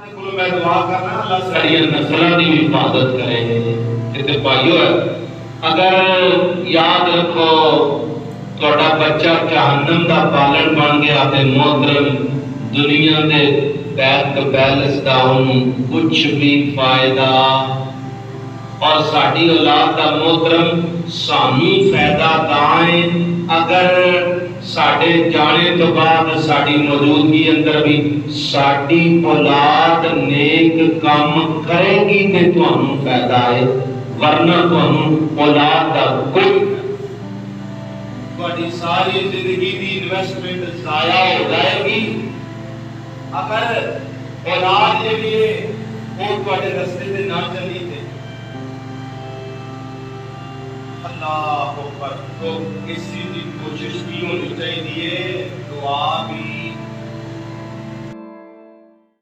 मैं दुआ करना अल्लाह सारी नस्लों की हिफाजत करे। ते भाइयों अगर याद रखो थोड़ा बच्चा जहन्नम का पालन बन गया तो मोहतरम दुनिया के बैंक बैलेंस का कुछ भी फायदा और साड़ी औलाद का मोहतरम सानू फायदा दाए अगर साडे जाने तो बाद साड़ी मौजूदगी अंदर भी साड़ी औलाद नेक काम करेगी तो तुहानू फायदा है, वरना तुहानू औलाद का कोई तुहाडी सारी जिंदगी की इन्वेस्टमेंट जाया हो जाएगी अगर औलाद जी वो तुहाडे रस्ते से ना चली थे। अल्लाह पर तो इस चीज की कोशिश भी होनी चाहिए, दुआ भी